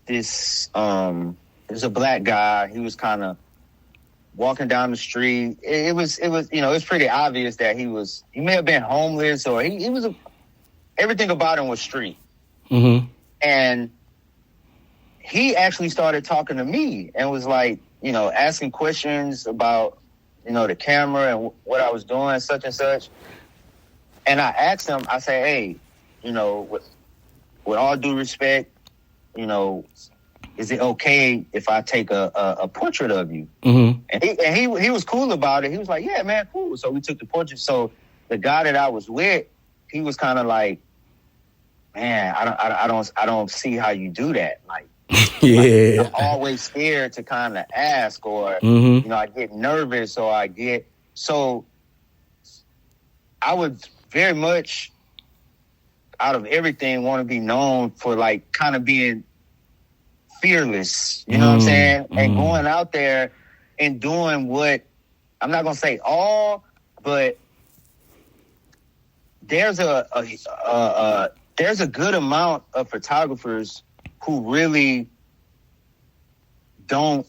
was a black guy. He was kind of walking down the street. It was it's pretty obvious that he may have been homeless, or he was everything about him was street. Mm-hmm. And he actually started talking to me and was like, asking questions about, the camera and what I was doing, such and such. And I asked him, I say, hey, with all due respect, is it okay if I take a portrait of you? Mm-hmm. And he was cool about it. He was like, yeah, man, cool. So we took the portrait. So the guy that I was with, he was kind of like, man, I don't see how you do that. Like, yeah, I'm always scared to kind of ask, or mm-hmm. I get nervous, or so I would very much, out of everything, want to be known for like kind of being fearless. You know what I'm saying? Mm-hmm. And going out there and doing what, I'm not gonna say all, but there's a good amount of photographers who really don't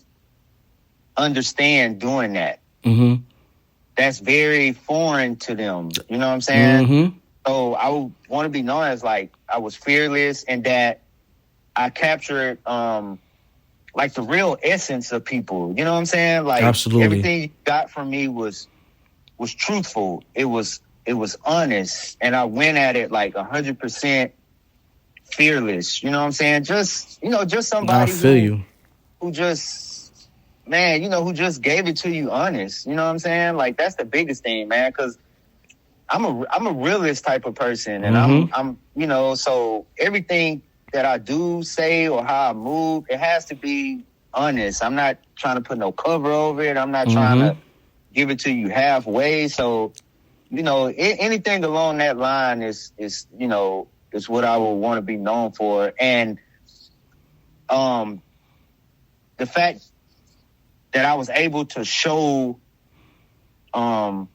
understand doing that. Mm-hmm. That's very foreign to them. You know what I'm saying? Mm-hmm. So I would want to be known as like I was fearless, and that I captured like the real essence of people. You know what I'm saying? Like, absolutely, everything you got from me was truthful. It was honest, and I went at it like 100% fearless. You know what I'm saying? Just somebody who just, man, who just gave it to you honest. You know what I'm saying? Like, that's the biggest thing, man, because I'm a realist type of person, and mm-hmm. I'm so everything that I do, say, or how I move, it has to be honest. I'm not trying to put no cover over it. I'm not trying to give it to you halfway. So, anything along that line is what I would want to be known for. And the fact that I was able to show, and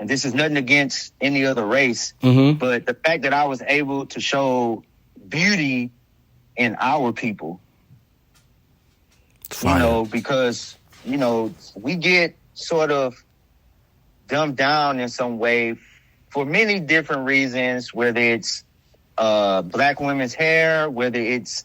this is nothing against any other race, mm-hmm. but the fact that I was able to show beauty in our people. Fire. You know, because, you know, we get sort of dumbed down in some way for many different reasons, whether it's black women's hair, whether it's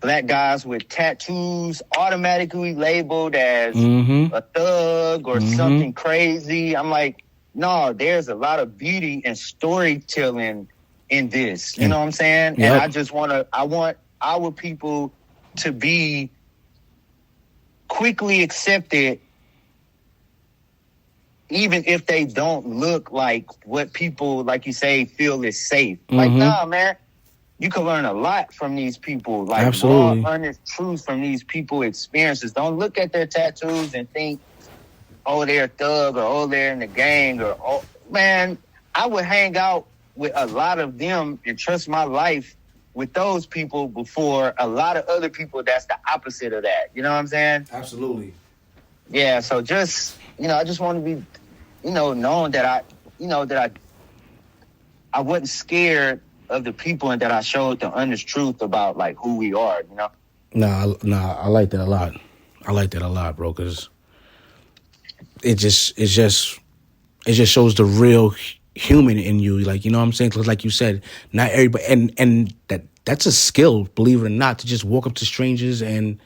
black guys with tattoos automatically labeled as a thug or something crazy. I'm like, no, there's a lot of beauty and storytelling in this. You know what I'm saying? Yep. And I want our people to be quickly accepted, even if they don't look like what people, like you say, feel is safe. Like, nah, man, you can learn a lot from these people. Like, absolutely, raw, honest truth from these people experiences. Don't look at their tattoos and think, oh, they're a thug, or oh, they're in the gang, or oh, man, I would hang out with a lot of them and trust my life with those people before a lot of other people that's the opposite of that. You know what I'm saying? Absolutely. Yeah, so just, you know, I just want to be, you know, known that I wasn't scared of the people and that I showed the honest truth about, like, who we are, you know? Nah, I like that a lot. I like that a lot, bro, because it just shows the real human in you. Like, you know what I'm saying? Because like you said, not everybody, and that's a skill, believe it or not, to just walk up to strangers and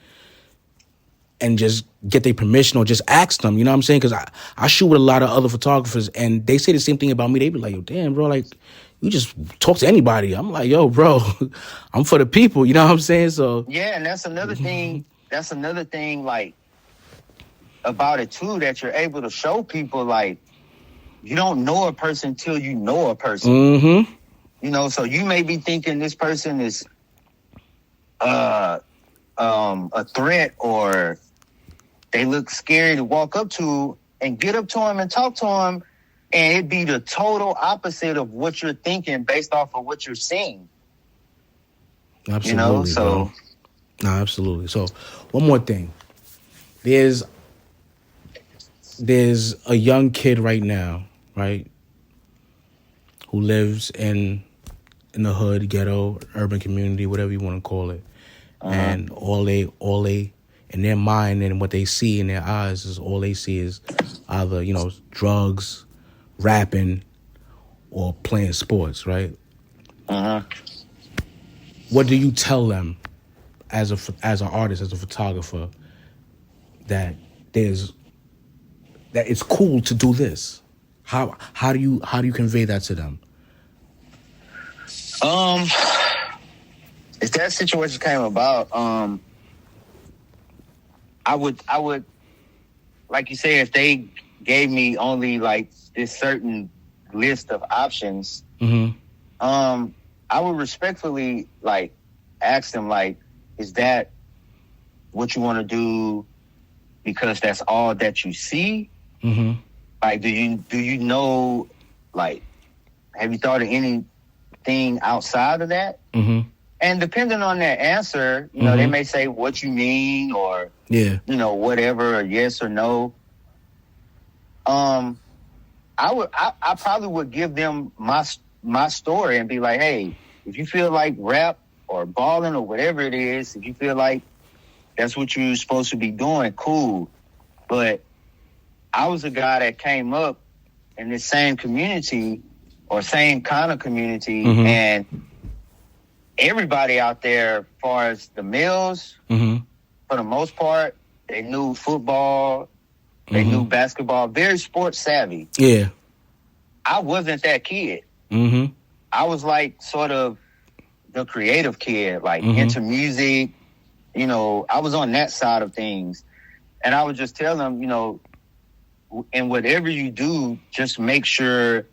just get their permission or just ask them. You know what I'm saying? Because I shoot with a lot of other photographers, and they say the same thing about me. They be like, yo, damn, bro, like, you just talk to anybody. I'm like, yo, bro, I'm for the people. You know what I'm saying? So yeah, and that's another thing. That's another thing, like, about it too, that you're able to show people, like, you don't know a person till you know a person. You know, so you may be thinking this person is a threat, or they look scary to walk up to, and get up to them and talk to them, and it'd be the total opposite of what you're thinking based off of what you're seeing. Absolutely, you know, so bro. No, absolutely. So one more thing. There's a young kid right now, right, who lives in the hood, ghetto, urban community, whatever you want to call it. And all they in their mind and what they see in their eyes is all they see is either, you know, drugs, rapping, or playing sports, right? What do you tell them as an artist, as a photographer, that it's cool to do this? How do you convey that to them? If that situation came about, I would, like you say, if they gave me only like this certain list of options, I would respectfully like ask them, like, is that what you want to do because that's all that you see? Like, do you know, like, have you thought of anything outside of that? And depending on their answer, you know, they may say what you mean, or, you know, whatever, or yes or no. I probably would give them my story and be like, hey, if you feel like rap or balling or whatever it is, if you feel like that's what you're supposed to be doing, cool. But I was a guy that came up in the same community or same kind of community, and everybody out there, as far as the males, for the most part, they knew football, they knew basketball, very sports savvy. Yeah. I wasn't that kid. I was like sort of the creative kid, like into music. You know, I was on that side of things. And I would just tell them, you know, and whatever you do, just make sure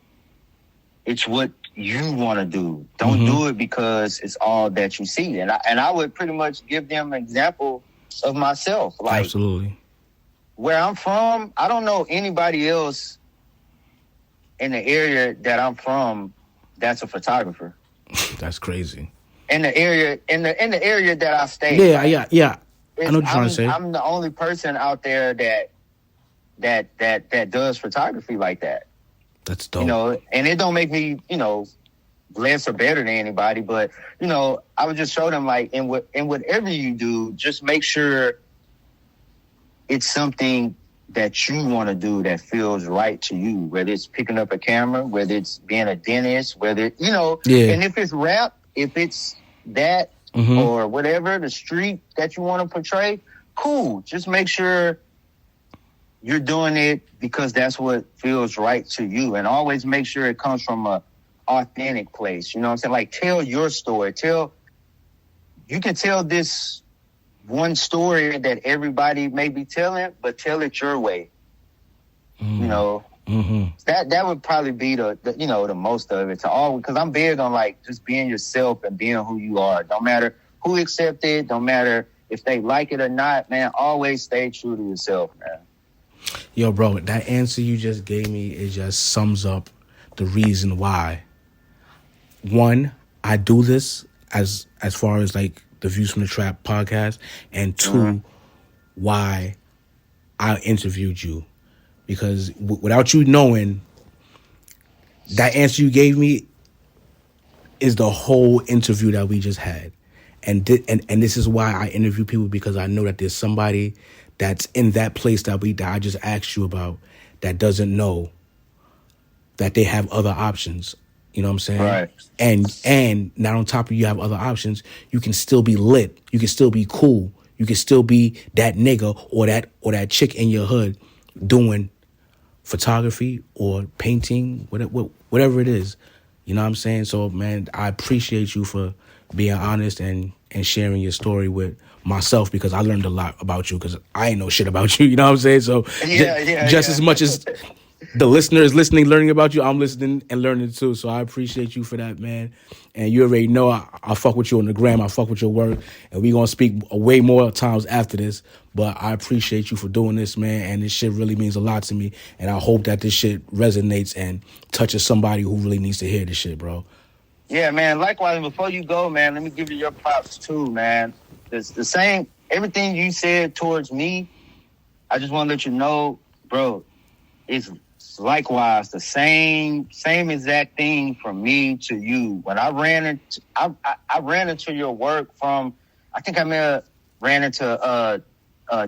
it's what you want to do. Don't do it because it's all that you see. And I would pretty much give them an example of myself. Like, absolutely. Where I'm from, I don't know anybody else in the area that I'm from that's a photographer. That's crazy. In the area that I stay. Yeah. I know what you're trying to say. I'm the only person out there that does photography like that. That's dope. You know, and it don't make me, you know, less or better than anybody, but you know, I would just show them like in whatever you do, just make sure it's something that you want to do that feels right to you, whether it's picking up a camera, whether it's being a dentist, whether, you know, and if it's rap, if it's that or whatever, the street that you want to portray, cool. Just make sure you're doing it because that's what feels right to you. And always make sure it comes from a authentic place. You know what I'm saying? Like, tell your story. You can tell this one story that everybody may be telling, but tell it your way. You know, that would probably be the most of it to all, because I'm big on like just being yourself and being who you are. Don't matter who accepts it, don't matter if they like it or not, man, always stay true to yourself, man. Yo, bro, that answer you just gave me, it just sums up the reason why. One, I do this as far as like the Views from the Trap podcast, and two, why I interviewed you. Because without you knowing, that answer you gave me is the whole interview that we just had. And this is why I interview people, because I know that there's somebody that's in that place that I just asked you about that doesn't know that they have other options. You know what I'm saying? Right. And not on top of you have other options, you can still be lit. You can still be cool. You can still be that nigga or that chick in your hood doing photography or painting, whatever it is. You know what I'm saying? So, man, I appreciate you for being honest and sharing your story with myself, because I learned a lot about you, because I ain't know shit about you. You know what I'm saying? So just as much as the listener is listening, learning about you, I'm listening and learning too. So I appreciate you for that, man. And you already know I fuck with you on the gram. I fuck with your work. And we going to speak way more times after this. But I appreciate you for doing this, man. And this shit really means a lot to me. And I hope that this shit resonates and touches somebody who really needs to hear this shit, bro. Yeah, man. Likewise, before you go, man, let me give you your props too, man. It's the same, everything you said towards me, I just want to let you know, bro, it's likewise the same exact thing from me to you. When I ran into your work from, I think I may have ran into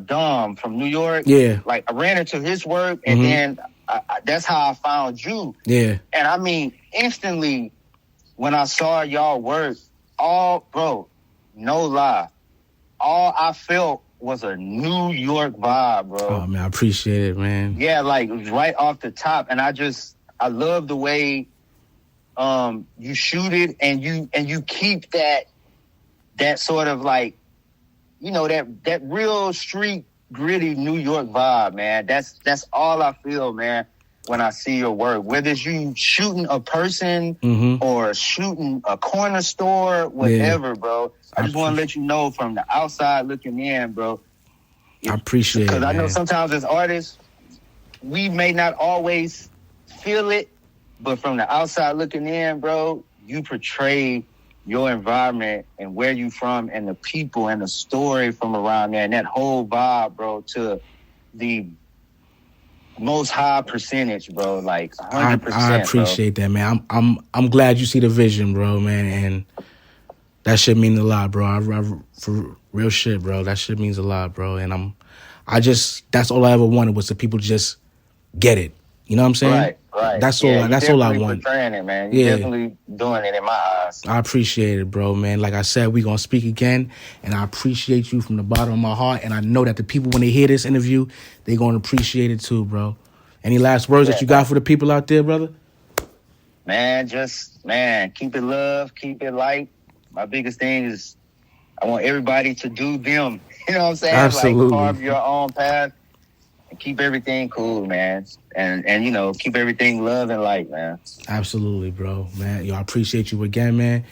Dom from New York. Yeah. Like, I ran into his work, and then that's how I found you. Yeah. And I mean, instantly, when I saw y'all work, no lie, all I felt was a New York vibe, bro. Oh, man, I appreciate it, man. Yeah, like, it was right off the top. And I love the way you shoot it, and you keep that sort of like, you know, that real street gritty New York vibe, man. That's all I feel, man, when I see your work. Whether it's you shooting a person or shooting a corner store, whatever, bro. I just want to let you know from the outside looking in, bro. I appreciate it, because I know man. sometimes as artists, we may not always feel it, but from the outside looking in, bro, you portray your environment and where you from and the people and the story from around there and that whole vibe, bro, to the most high percentage, bro, like 100%. I appreciate that, man. I'm glad you see the vision, bro, man, and that shit means a lot, bro. I for real shit, bro. That shit means a lot, bro. And that's all I ever wanted, was the people just get it. You know what I'm saying? Right. That's all I want. Portraying it, man. You're definitely doing it in my eyes. I appreciate it, bro, man. Like I said, we gonna speak again, and I appreciate you from the bottom of my heart. And I know that the people, when they hear this interview, they gonna appreciate it too, bro. Any last words that you got for the people out there, brother? Man, keep it love, keep it light. My biggest thing is I want everybody to do them. You know what I'm saying? Absolutely. Like, carve your own path and keep everything cool, man. And you know, keep everything love and light, man. Absolutely, bro, man. Yo, I appreciate you again, man.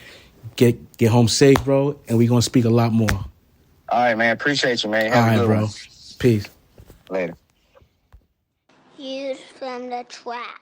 Get home safe, bro, and we gonna speak a lot more. All right, man. Appreciate you, man. All Have a right, good bro. one. Peace. Later. Views from the Trap.